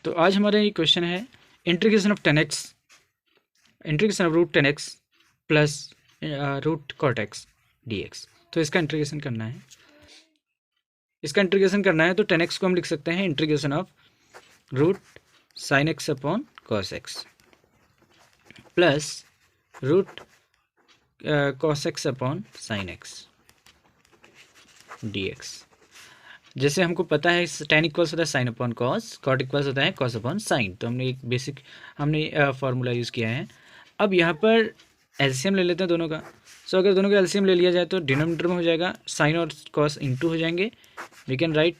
तो आज हमारा ये क्वेश्चन है integration of 10x, integration of root 10x plus root cot x dx। तो इसका इंटीग्रेशन करना है, तो 10x को हम लिख सकते हैं integration of root sine x upon cos x plus root cos x upon sine x dx। जैसे हमको पता है tan इक्वल्स होता है sine upon cos, cot equals होता है कॉस अपॉन साइन, तो हमने एक बेसिक फार्मूला यूज़ किया है। अब यहाँ पर एलसीएम ले लेते हैं दोनों का। सो अगर दोनों का एलसीएम ले लिया जाए तो डिनोमिनेटर में हो जाएगा साइन और कॉस इंटू हो जाएंगे। वी कैन राइट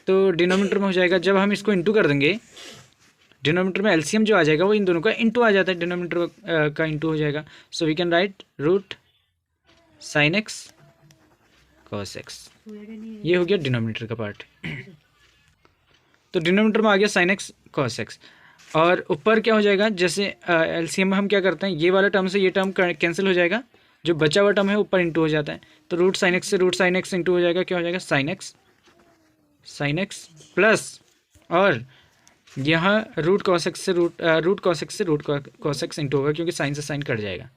तो डिनोमिनेटर में हो जाएगा, जब हम इसको इंटू कर देंगे डिनोमिनेटर में एलसीएम जो आ जाएगा वो इन दोनों का इंटू आ जाता है, डिनोमिनेटर का इंटू हो जाएगा। So we can write root sine x cos x, ये हो गया डिनोमिनेटर का पार्ट। तो डिनोमिनेटर में आ गया साइन एक्स कॉस एक्स, और ऊपर क्या हो जाएगा, जैसे एलसीएम में हम क्या करते हैं, ये वाला टर्म से ये टर्म कैंसिल हो जाएगा, जो बचा हुआ टर्म है ऊपर इंटू हो जाता है। तो रूट साइन एक्स से रूट साइन एक्स इंटू हो जाएगा, क्या हो जाएगा साइन एक्स प्लस, और यहाँ रूट कॉस एक्स से रूट कॉस एक्स इंटू होगा, क्योंकि साइन से साइन कट जाएगा।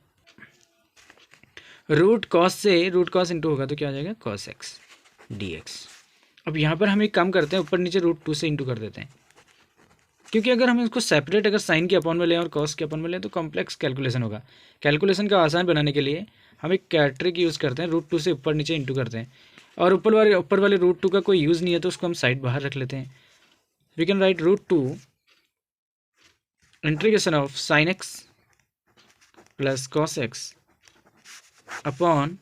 रूट कॉस से रूट कॉस इंटू होगा तो क्या हो जाएगा कॉस एक्स dx। अब यहाँ पर हम एक काम करते हैं, ऊपर नीचे रूट 2 से इंटू कर देते हैं, क्योंकि अगर हम इसको सेपरेट अगर साइन के अपॉन में लें और कॉस के अपॉन में लें तो कॉम्प्लेक्स कैलकुलेशन होगा। कैलकुलेशन का आसान बनाने के लिए हम एक ट्रिक यूज़ करते हैं, रूट 2 से ऊपर नीचे इंटू करते हैं, और ऊपर वाले रूट 2 का कोई यूज़ नहीं है तो उसको हम साइड बाहर रख लेते हैं। We can write root 2 integration of sine x plus cos x upon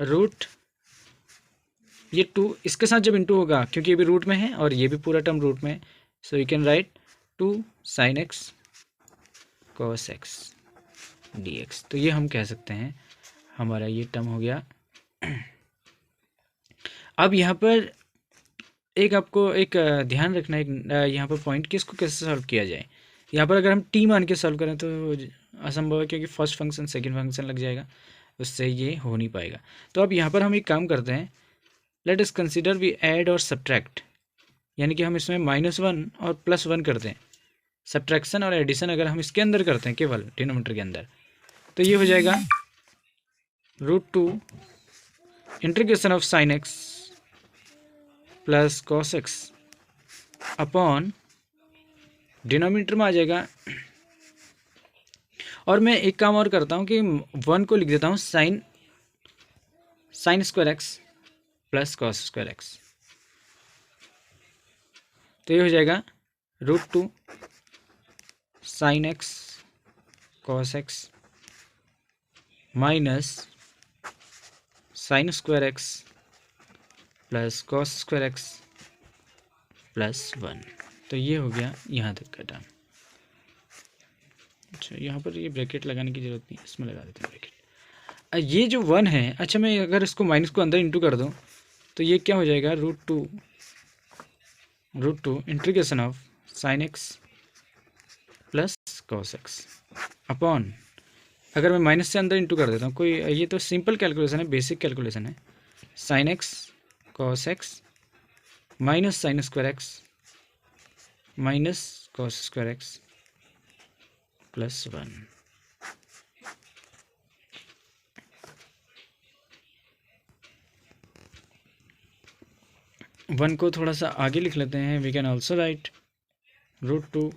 root, ये 2 इसके साथ जब इंटू होगा, क्योंकि ये भी रूट में है और ये भी पूरा टर्म रूट में है, so you can right 2 sine x cos x dx। तो ये हम कह सकते हैं हमारा ये टर्म हो गया। अब यहाँ पर एक आपको एक ध्यान रखना है यहाँ पर पॉइंट कि इसको कैसे सॉल्व किया जाए। यहाँ पर अगर हम टी मान के सॉल्व करें तो असंभव है, क्योंकि फर्स्ट फंक्शन सेकंड फंक्शन लग जाएगा, उससे ये हो नहीं पाएगा। तो अब यहाँ पर हम एक काम करते हैं, let us consider we add और सब्ट्रैक्ट, यानी कि हम इसमें -1 और +1 करते हैं। सब्ट्रैक्शन और एडिशन अगर हम इसके अंदर करते हैं केवल डिनोमिनेटर के अंदर, तो ये हो जाएगा root 2 integration of sine x plus cos x upon, denominator में आ जाएगा। और मैं एक काम और करता हूँ कि 1 को लिख देता हूँ sine square x plus cos square x, तो ये हो जाएगा root 2 sine x cos x minus sine square x plus cos square x plus 1। तो ये हो गया यहाँ तक का टर्म। अच्छा, यहाँ पर ये ब्रैकेट लगाने की ज़रूरत नहीं, इसमें लगा देते हैं ब्रैकेट। ये जो 1 है, अच्छा मैं अगर इसको माइनस को अंदर इंटू कर दूँ तो ये क्या हो जाएगा root two integration of sine x plus cos x upon, अगर मैं माइनस से अंदर इंटू कर देता हूँ, कोई ये तो सिंपल कैलकुलेशन है, बेसिक कैलकुलेशन है, sine x cos x minus sine square x minus cos square x plus 1। One को थोड़ा सा आगे लिख लेते हैं। We can also write root 2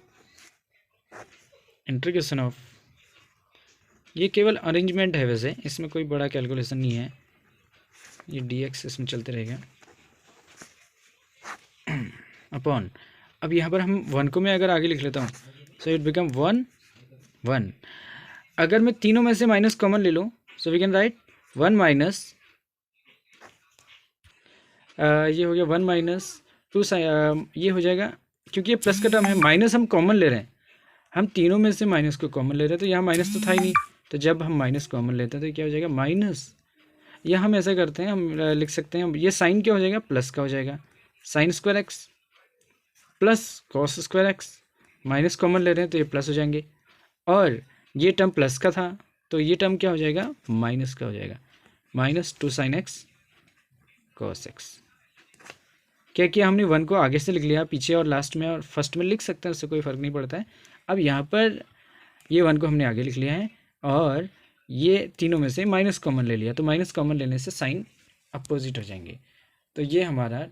integration of, ये केवल अरेंजमेंट है, वैसे इसमें कोई बड़ा कैलकुलेशन नहीं है, ये dx इसमें चलते रहेगा अपॉन। अब यहाँ पर हम 1 को मैं अगर आगे लिख लेता हूँ, सो इट बिकम 1। अगर मैं तीनों में से माइनस कॉमन ले लूँ, so we can write 1 minus, ये हो गया 1 माइनस 2, ये हो जाएगा, क्योंकि ये प्लस का टर्म है, माइनस हम कॉमन ले रहे हैं, हम तीनों में से माइनस को कॉमन ले रहे हैं, तो यहाँ माइनस तो था ही नहीं, तो जब हम माइनस कॉमन लेते हैं तो क्या हो जाएगा माइनस। या हम ऐसा करते हैं, हम लिख सकते हैं, ये साइन क्या हो जाएगा प्लस का हो जाएगा, sign square x plus cos square x, minus common ले रहे हैं तो ये प्लस हो जाएंगे, और ये टर्म प्लस का था तो ये टर्म क्या हो जाएगा माइनस का हो जाएगा, -2 साइन एक्स कॉस एक्स। क्या किया हमने, 1 को आगे से लिख लिया, पीछे और लास्ट में और फर्स्ट में लिख सकते हैं, उससे कोई फ़र्क नहीं पड़ता है। अब यहाँ पर ये 1 को हमने आगे लिख लिया है और ये तीनों में से माइनस कॉमन ले लिया, तो माइनस कॉमन लेने से साइन अपोजिट हो जाएंगे। तो ये हमारा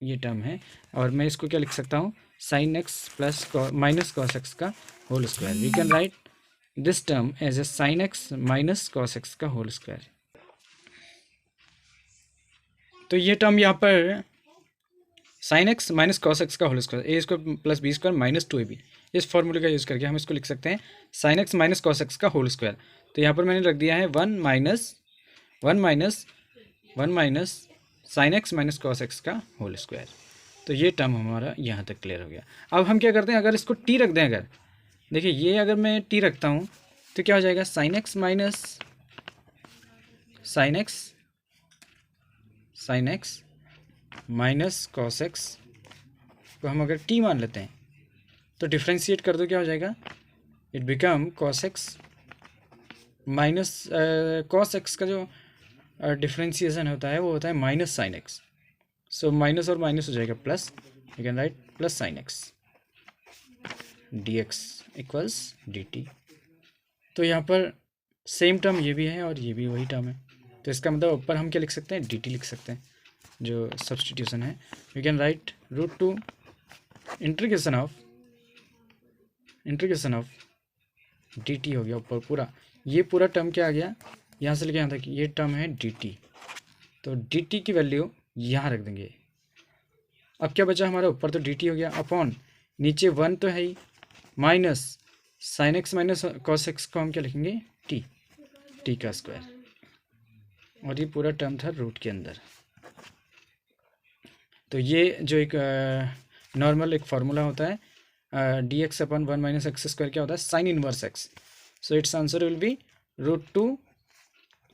ये टर्म है और मैं इसको क्या लिख सकता हूँ, sine x plus minus cos x का whole square. We can write this term as a sine x minus cos x का होल स्क्वायर। तो ये टर्म यहाँ पर sine x minus cos x का whole square, a square plus b square minus 2ab, इस फॉर्मूले का use करके हम इसको लिख सकते हैं sine x minus cos x का होल स्क्वायर। तो यहाँ पर मैंने रख दिया है one minus sine x minus cos x का होल स्क्वायर। तो ये टर्म हमारा यहाँ तक क्लियर हो गया। अब हम क्या करते हैं, अगर इसको टी रख दें, अगर देखिए ये अगर मैं टी रखता हूँ तो क्या हो जाएगा, sine x minus cos x को हम अगर टी मान लेते हैं तो डिफ्रेंशिएट कर दो, क्या हो जाएगा, it become cos x minus cos x का जो डिफ्रेंशिएशन होता है वो होता है minus sine x. So minus और माइनस हो जाएगा plus, you can right plus sine x D x equals D T. तो यहाँ पर सेम टर्म ये भी है और ये भी वही टर्म है, तो इसका मतलब ऊपर हम क्या लिख सकते हैं, डी टी लिख सकते हैं, जो सब्सटीट्यूशन है। You can write root two integration of D T हो गया ऊपर पूरा, ये पूरा टर्म क्या आ गया, यहाँ से लेके यहाँ तक ये टर्म है डी टी। तो डी टी की वैल्यू यहाँ रख देंगे। अब क्या बचा हमारा, ऊपर तो डी टी हो गया, अपॉन नीचे 1 तो है ही, minus sine x minus cos x को हम क्या लिखेंगे, टी का स्क्वायर, और ये पूरा टर्म था रूट के अंदर। तो ये जो एक नॉर्मल एक फार्मूला होता है, D x upon 1 minus x square क्या होता है, sine inverse x. So it's answer will be root two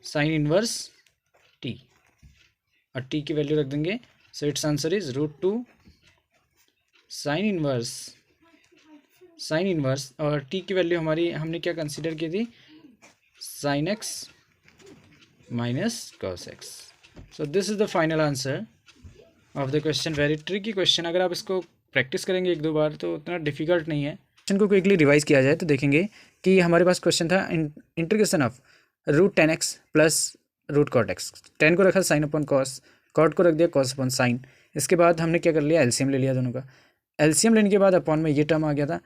sine inverse T, और टी की वैल्यू रख देंगे। So it's answer is root two sine inverse, और टी की वैल्यू हमारी हमने क्या कंसीडर की थी, sine x minus cos X. So this is the final answer of the question. Very tricky question, अगर आप इसको प्रैक्टिस करेंगे 1-2 बार तो उतना डिफिकल्ट नहीं है। क्वेश्चन को क्विकली रिवाइज किया जाए तो देखेंगे कि हमारे पास क्वेश्चन था integration of root 10x plus root cot X. 10 को रखा साइन अपॉन कॉस, कॉट को रख दिया कॉस अपॉन साइन। इसके बाद हमने क्या कर लिया, एलसीएम ले लिया दोनों का। एलसीएम लेने के बाद अपॉन में ये टर्म आ गया था।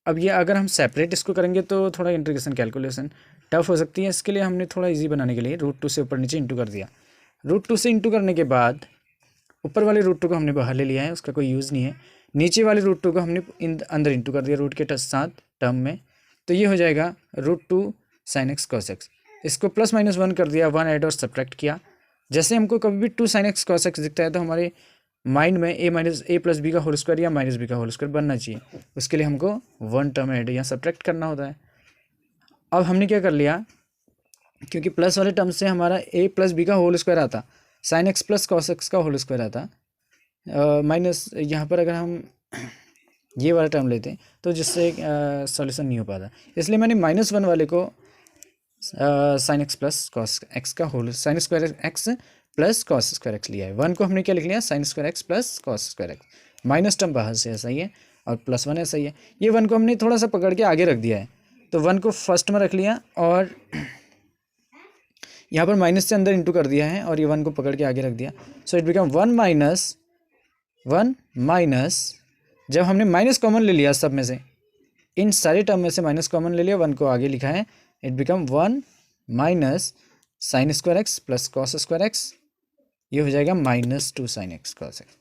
अब ये अगर हम सेपरेट इसको करेंगे तो थोड़ा इंटीग्रेशन कैलकुलेशन टफ हो सकती है, इसके लिए हमने थोड़ा इजी बनाने के लिए रूट 2 से ऊपर नीचे इंटू कर दिया। रूट 2 से इंटू करने के बाद ऊपर वाले रूट 2 को हमने बाहर ले लिया है, उसका कोई यूज़ नहीं है। नीचे वाले रूट 2 को हमने अंदर इंटू कर दिया रूट के साथ टर्म में, तो ये हो जाएगा root 2 sine x cos X. इसको प्लस माइनस 1 कर दिया, 1 ऐड और सब्ट्रैक्ट किया। जैसे हमको कभी भी 2 साइन एक्स कॉस एक्स दिखता है तो हमारे माइंड में ए प्लस बी का होल स्क्वायर या माइनस बी का होल स्क्वायर बनना चाहिए, उसके लिए हमको 1 टर्म ऐड या सब्ट्रैक्ट करना होता है। अब हमने क्या कर लिया, क्योंकि प्लस वाले टर्म से हमारा ए प्लस बी का होल स्क्वायर आता, sign x plus cos x का होल स्क्वायर आता, माइनस यहाँ पर अगर हम ये वाला टर्म लेते हैं तो जिससे सॉल्यूशन नहीं हो पाता, इसलिए मैंने -1 वाले को sine x plus cos x का whole sine square x plus cos square x लिया है। 1 को हमने क्या लिख लिया, sine square x plus cos square x, minus term बाहर से ऐसा ही है और +1 ऐसा ही है। ये 1 को हमने थोड़ा सा पकड़ के आगे रख दिया है, तो 1 को फर्स्ट में रख लिया और यहाँ पर माइनस से अंदर इंटू कर दिया है और ये 1 को पकड़ के आगे रख दिया। सो इट बिकम 1 माइनस, जब हमने माइनस कॉमन ले लिया सब में से, इन सारे टर्म में से माइनस कॉमन ले लिया, 1 को आगे लिखा है, it become 1 minus sine square x plus cos square x, ये हो जाएगा -2 साइन एक्स कॉस एक्स।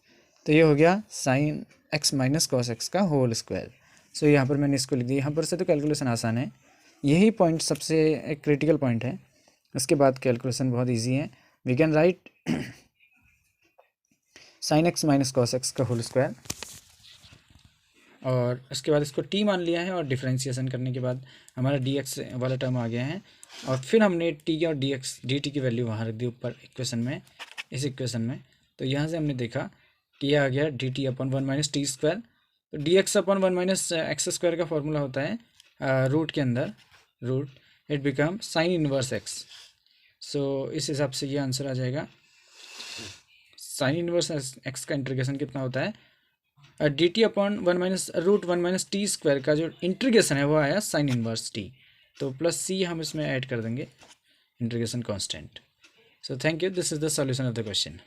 तो ये हो गया sine x minus cos x का होल स्क्वायर। सो यहाँ पर मैंने इसको लिख दिया। यहाँ पर से तो कैलकुलेशन आसान है, यही पॉइंट सबसे एक क्रिटिकल पॉइंट है, उसके बाद कैलकुलेशन बहुत इजी है। We can write sine x minus cos x का होल स्क्वायर, और उसके बाद इसको टी मान लिया है और डिफ्रेंशिएशन करने के बाद हमारा डी एक्स वाला टर्म आ गया है, और फिर हमने टी और डी टी की वैल्यू वहाँ रख दी ऊपर इक्वेशन में, इस इक्वेशन में। तो यहाँ से हमने देखा कि यह आ गया d t upon 1 minus t square. तो d x upon 1 minus x square का फॉर्मूला होता है रूट के अंदर, root, it become sine inverse x. So इस हिसाब से ये आंसर आ जाएगा साइन इनवर्स एक्स का इंटीग्रेशन कितना होता है, डी टी अपॉन 1 - √1 - t² का जो इंटीग्रेशन है वो आया साइन इनवर्स टी, तो प्लस सी हम इसमें ऐड कर देंगे integration constant. So thank you. This is the solution of the question.